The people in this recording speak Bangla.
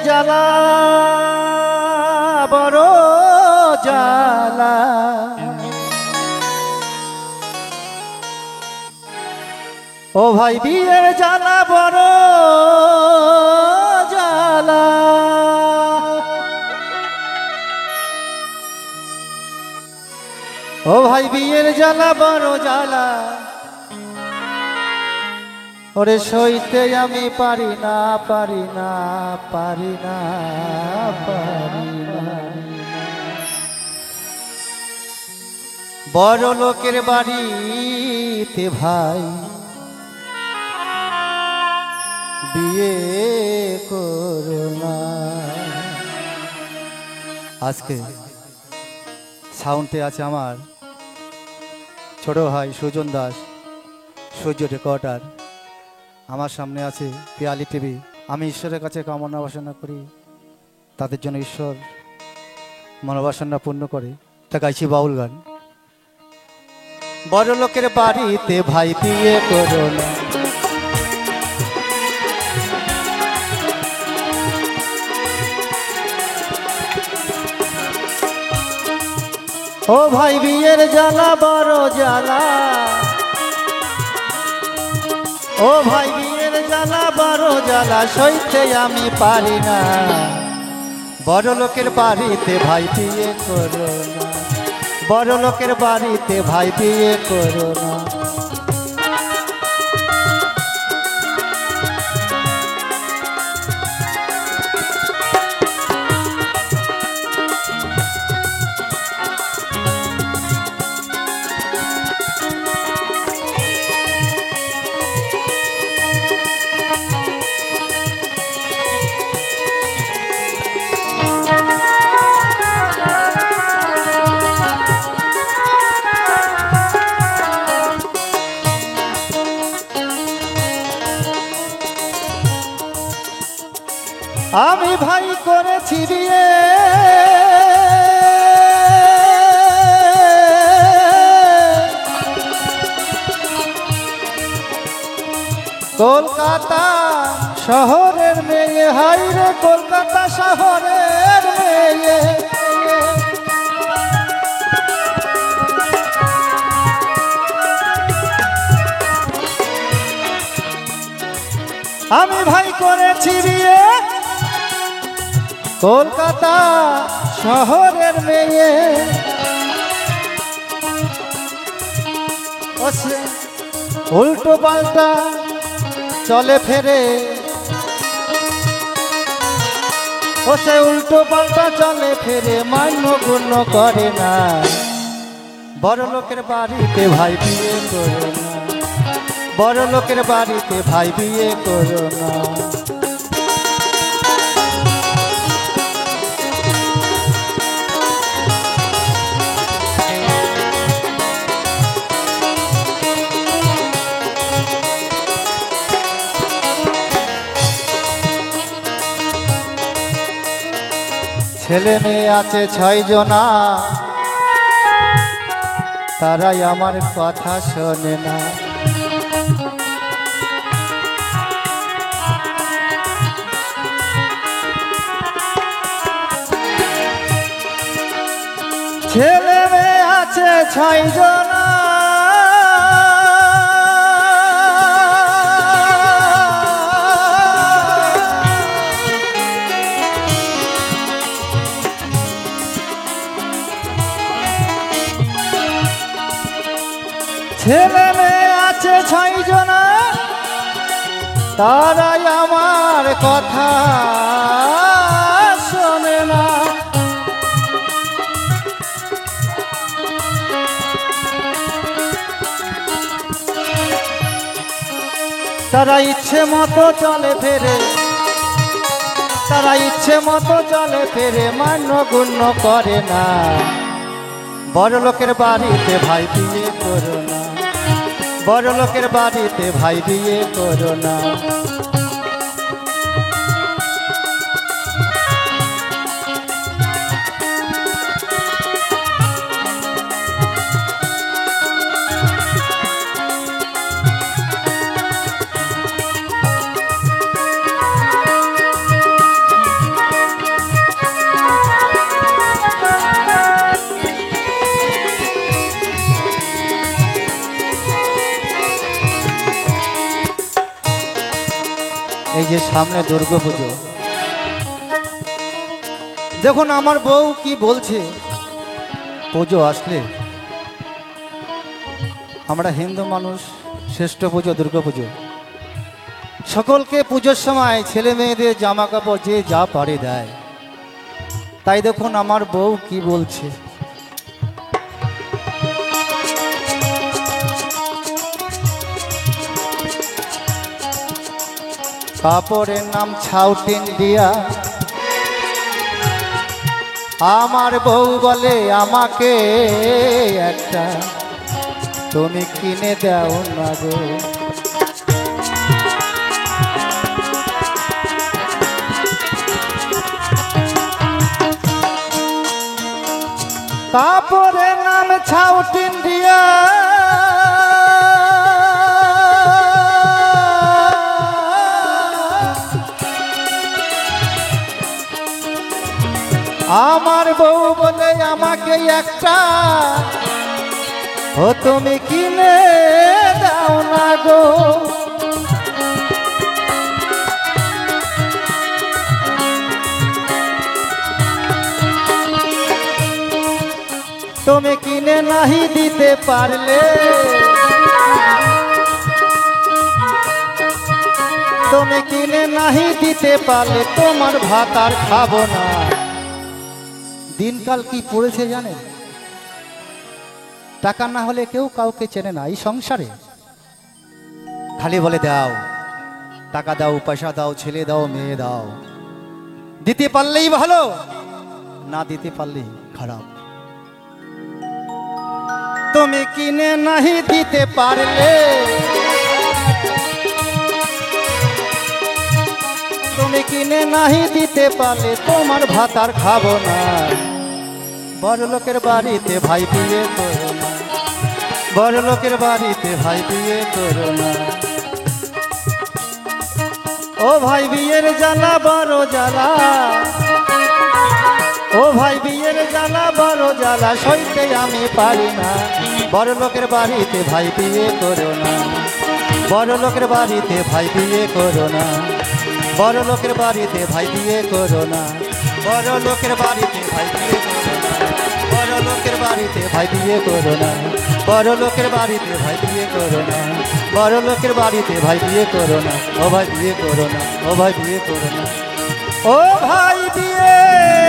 জ্বালা বড় জ্বালা, ও ভাই বিয়ের জ্বালা বড় জ্বালা, ও ভাই বিয়ের জ্বালা বড় জ্বালা, ওরে সইতে আমি পারি না পারি না পারি না পারি না। বড় লোকের বাড়িতে ভাই বিয়ে করো না। আজকে সাউন্ডে আছে আমার ছোট ভাই সুজন দাস, সূর্য রেকর্ডার। আমার সামনে আছে পিয়ালি টিভি। আমি ঈশ্বরের কাছে কামনা বাসনা করি তাদের জন্য ঈশ্বর মনোবাসনা পূর্ণ করে। তা গাইছি বাউল গান। বড় লোকের বাড়িতে ভাই বিয়ে করো না, ও ভাই বিয়ের জ্বালা বড় জ্বালা, ও ভাই বিয়ের জ্বালা বড় জ্বালা, সইতে আমি পারি না। বড় লোকের বাড়িতে ভাই বিয়ে করো না, বড় লোকের বাড়িতে ভাই বিয়ে করো না। আমি ভাই করেছি বিয়ে, কলকাতা শহরের মেয়ে, হাই রে কলকাতা শহরের মেয়ে। আমি ভাই করেছি বিয়ে কলকাতা শহরের মেয়ে, উল্টো পাল্টা চলে ফেরে, ও সে উল্টো পাল্টা চলে ফেরে, মান্য গুণ্য করে না। বড় লোকের বাড়িতে ভাই বিয়ে করো না, বড় লোকের বাড়িতে ভাই বিয়ে করো না। ছেলে মেয়ে আছে 6 জনা, তারাই আমার কথা শোনে না। ছেলে মেয়ে আছে 6 জনা, ছেলে মেয়ে আছে 6 জনা, তারাই আমার কথা শোনে না। তারা ইচ্ছে মতো চলে ফেরে, তারা ইচ্ছে মতো চলে ফেরে, মান্য গুণ্য করে না। বড় লোকের বাড়িতে ভাই বিয়ে করো না, বড় লোকের বাড়িতে ভাই বিয়ে করো না। যে সামনে দুর্গা পুজো, দেখুন আমার বউ কি বলছে। পুজো আসলে আমরা হিন্দু মানুষ, শ্রেষ্ঠ পুজো দুর্গা পুজো, সকলকে পুজোর সময় ছেলে মেয়েদের জামা কাপড় যে যা পারে দেয়। তাই দেখুন আমার বউ কি বলছে। কাপড়ের নাম সাউথ ইন্ডিয়া, আমার বউ বলে আমাকে একটা তুমি কিনে দাও না গো। কাপড়ের নাম সাউথ ইন্ডিয়া, আমার বউ বলে আমাকে একটা ও তুমি কিনে দাও না গো। তুমি কিনে নাহি দিতে পারলে, তুমি কিনে নাহি দিতে পারলে তোমার ভাত আর খাবো না। দিনকাল কি পড়েছে জানেন? টাকা না হলে কেউ কাউকে চেনে না এই সংসারে। খালি বলে দাও, টাকা দাও, পয়সা দাও, ছেলে দাও, মেয়ে দাও। দিতে পারলেই ভালো, না দিতে পারলেই খারাপ। তুমি কিনে নাহি দিতে পারলে, তুমি কিনে নাহি দিতে পারলে তোমার ভাত আর খাবো না। বড় লোকের বাড়িতে ভাই বিয়ে করো না, বড় লোকের বাড়িতে ভাই বিয়ে করো না। ও ভাই বিয়ের জ্বালা বড় জ্বালা, ও ভাই বিয়ের জ্বালা বড় জ্বালা সইতে আমি পারি না। বড় লোকের বাড়িতে ভাই বিয়ে করো না, বড় লোকের বাড়িতে ভাই বিয়ে করো না, বড় লোকের বাড়িতে ভাই বিয়ে করো না, বড় লোকের বাড়িতে ভাই বিয়ে করো না, বড় লোকের বাড়িতে ভাই বিয়ে করো না, বড় লোকের বাড়িতে ভাই বিয়ে করো না, বড় লোকের বাড়িতে ভাই বিয়ে করো না। ও ভাই বিয়ে করো না, ও ভাই বিয়ে করো না, ও ভাই বিয়ে